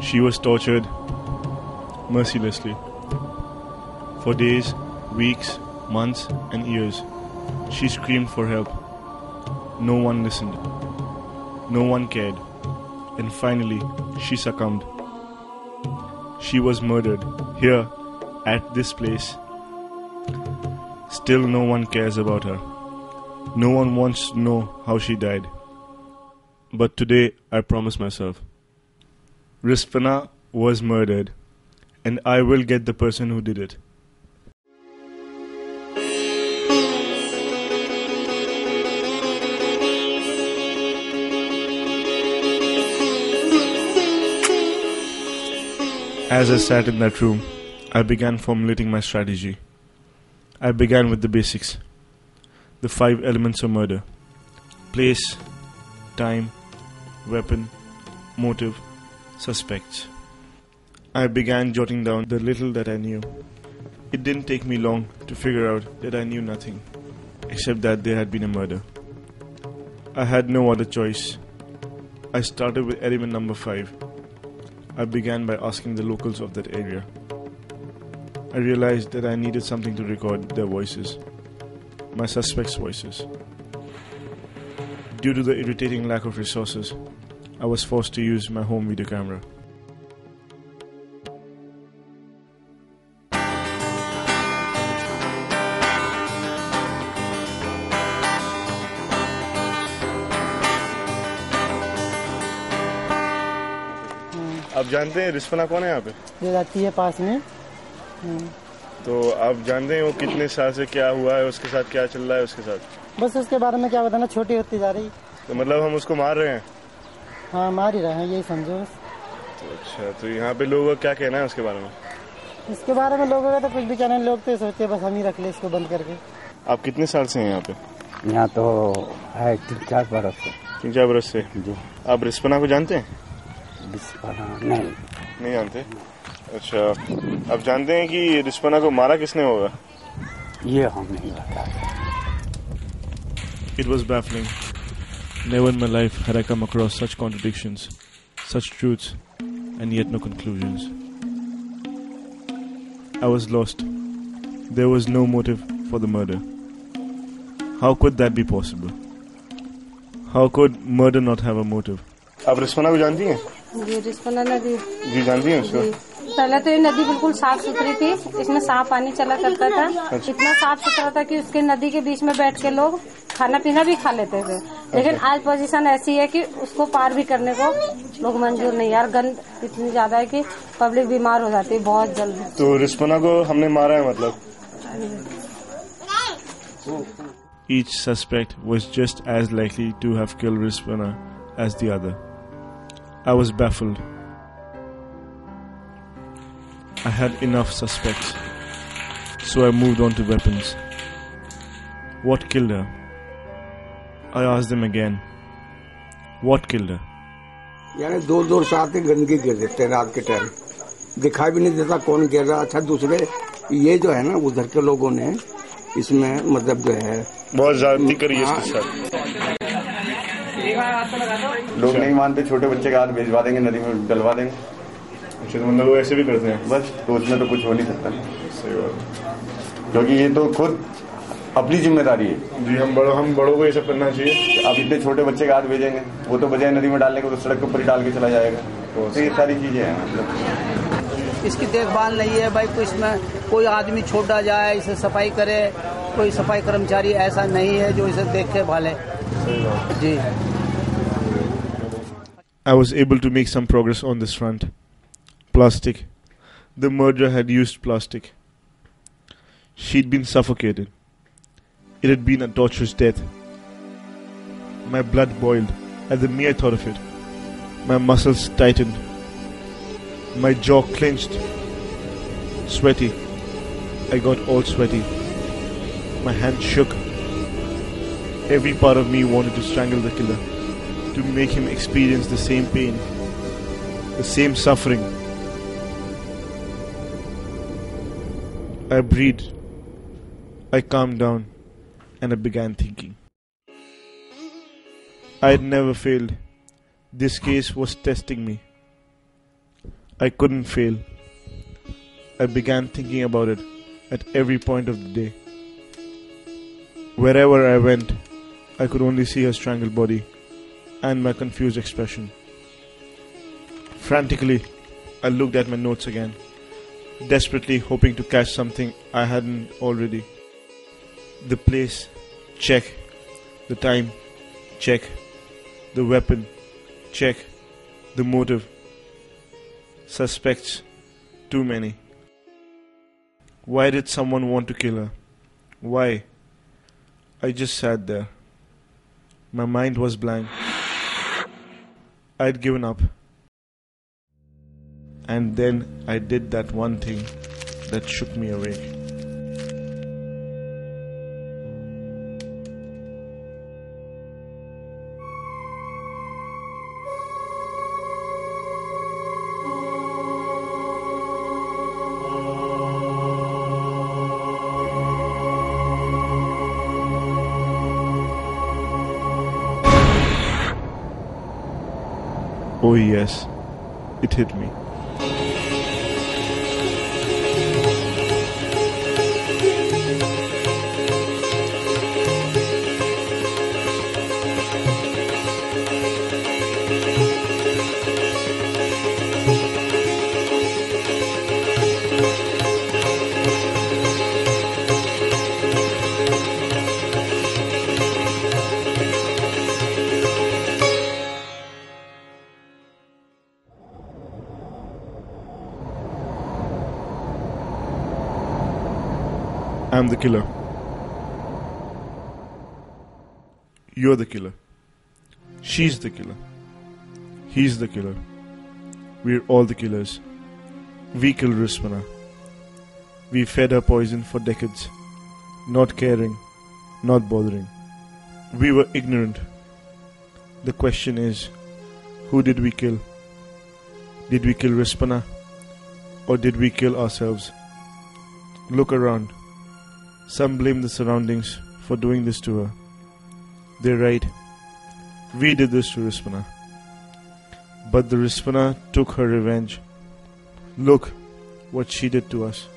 She was tortured mercilessly for days, weeks, months and years. She screamed for help. No one listened. No one cared. And finally, she succumbed. She was murdered here at this place. Still no one cares about her. No one wants to know how she died. But today I promise myself, Rispana was murdered, and I will get the person who did it. As I sat in that room, I began formulating my strategy. I began with the basics. The 5 elements of murder: place, time, weapon, motive, suspects. I began jotting down the little that I knew. It didn't take me long to figure out that I knew nothing, except that there had been a murder. I had no other choice. I started with element number 5. I began by asking the locals of that area. I realized that I needed something to record their voices, my suspects' voices. Due to the irritating lack of resources, I was forced to use my home video camera. आप जानते हैं रिस्पना कौन है यहाँ पे? ये रहती है पास में। तो आप जानते हैं वो कितने साल से क्या हुआ है, उसके साथ क्या चल रहा है उसके साथ? बस उसके बारे में क्या बताना, छोटी होती जा रही। तो मतलब हम उसको मार रहे हैं? हाँ, मार ही रहे हैं, यही समझो। तो अच्छा, तो यहाँ पे लोगों का क्या कहना है उसके बारे में? इसके बारे में लोगों का तो कुछ भी कहना है, लोग तो सोचते बस हम ही रख ले इसको बंद करके। आप कितने साल से हैं यहाँ पे? यहाँ तो है 3-4 बरस से। 3-4 बरस से जी। आप रिस्पना को जानते हैं? नहीं जानते। अच्छा, आप जानते हैं कि रिस्पना को मारा किसने होगा? ये हम नहीं बता। It was baffling. Never in my life had I come across such contradictions, such truths, and yet no conclusions. I was lost. There was no motive for the murder. How could that be possible? How could murder not have a motive? आप रिस्पना को जानती हैं? जी, रिस्पना नदी जी जानती हैं उसको? पहले तो ये नदी बिल्कुल साफ सुथरी थी, इसमें साफ पानी चला करता था। अच्छा। इतना साफ सुथरा था कि उसके नदी के बीच में बैठ के लोग खाना पीना भी खा लेते थे। लेकिन अच्छा। आज पोजीशन ऐसी है कि उसको पार भी करने को लोग मंजूर नहीं। यार गंद इतनी ज्यादा है कि पब्लिक बीमार हो जाती है बहुत जल्द। तो रिस्पना को हमने मारा है मतलब? Each suspect was just as likely to have killed Rispana as the other. I was baffled. I had enough suspects, so I moved on to weapons. What killed her? I asked them again. What killed her? यानी दूर से आते गंदगी गिर देते हैं रात के टाइम, दिखाई भी नहीं देता कौन गिर रहा। अच्छा, दूसरे ये जो है ना उधर के लोगों ने इसमें मतलब जो है बहुत ज्यादती करी है इसके साथ। लोग नहीं मानते, छोटे बच्चे का हाथ भिजवा देंगे, नदी में डलवा देंगे। अच्छा, तो मतलब वो ऐसे भी करते हैं? बस, तो उसमें तो कुछ हो नहीं सकता। सही बात, क्योंकि ये तो खुद अपनी जिम्मेदारी है जी। हम बड़ों को ये सब करना चाहिए। अब इतने छोटे बच्चे का हाथ भेजेंगे, वो तो बजाय नदी में डालने को तो सड़क के ऊपर ही डाल के चला जाएगा। तो ये सारी चीजें हैं मतलब। इसकी देखभाल नहीं है भाई, कोई इसमें कोई आदमी छोटा जाए इसे सफाई करे, कोई सफाई कर्मचारी ऐसा नहीं है जो इसे देख के भाले जी। I was able to make some progress on this front. Plastic. The murderer had used plastic. She'd been suffocated. It had been a torturous death. My blood boiled at the mere thought of it. My muscles tightened. My jaw clenched. Sweaty. I got all sweaty. My hand shook. Every part of me wanted to strangle the killer, to make him experience the same pain, the same suffering. I breathed. I calmed down and I began thinking. I had never failed. This case was testing me. I couldn't fail. I began thinking about it at every point of the day. Wherever I went, I could only see her strangled body and my confused expression. Frantically, I looked at my notes again, desperately hoping to catch something I hadn't already. The place, check. The time, check. The weapon, check. The motive. Suspects, too many. Why did someone want to kill her? Why? I just sat there. My mind was blank. I'd given up. And then I did that one thing that shook me awake. Oh yes, it hit me. I'm the killer. You're the killer. She's the killer. He's the killer. We're all the killers. We killed Rispana. We fed her poison for decades, not caring, not bothering. We were ignorant. The question is, who did we kill? Did we kill Rispana? Or did we kill ourselves? Look around. Some blame the surroundings for doing this to her. They're right. We did this to Rispana. But the Rispana took her revenge. Look what she did to us.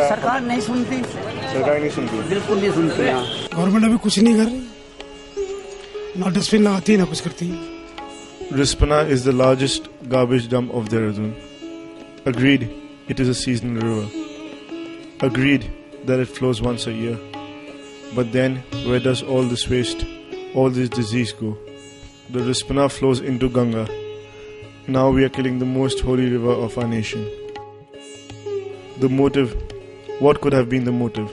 सरकार नहीं सुनती, सरकार नहीं सुनती, बिल्कुल नहीं सुनती। Government अभी कुछ नहीं कर रही, ना डस्टबिन लगाती ना कुछ करती। Rispana is the largest garbage dump of Dehradun. Agreed, it is a seasonal river. Agreed that it flows once a year. But then, where does all this waste, all this disease go? The Rispana flows into Ganga. Now we are killing the most holy river of our nation. The motive, what could have been the motive?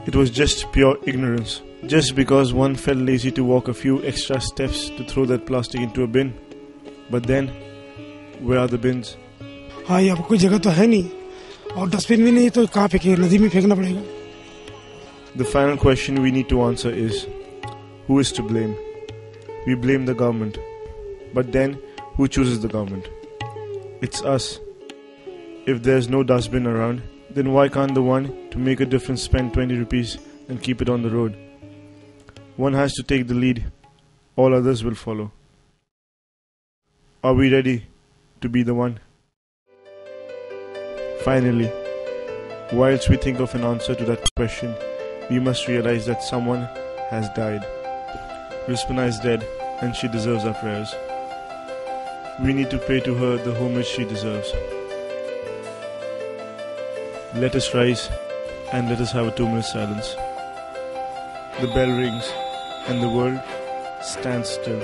It was just pure ignorance. Just because one felt lazy to walk a few extra steps to throw that plastic into a bin. But then, where are the bins? हाँ, यहाँ कोई जगह तो है नहीं और dustbin भी नहीं, तो कहाँ फेंके? नदी में फेंकना पड़ेगा। The final question we need to answer is, who is to blame? We blame the government. But then, who chooses the government? It's us. If there's no dustbin around, then why can't the one to make a difference spend 20 rupees and keep it on the road? One has to take the lead. All others will follow. Are we ready to be the one? Finally, whilst we think of an answer to that question, we must realize that someone has died. Rispana is dead and she deserves our prayers. We need to pay to her the homage she deserves. Let us rise and let us have a 2-minute silence. The bell rings and the world stands still.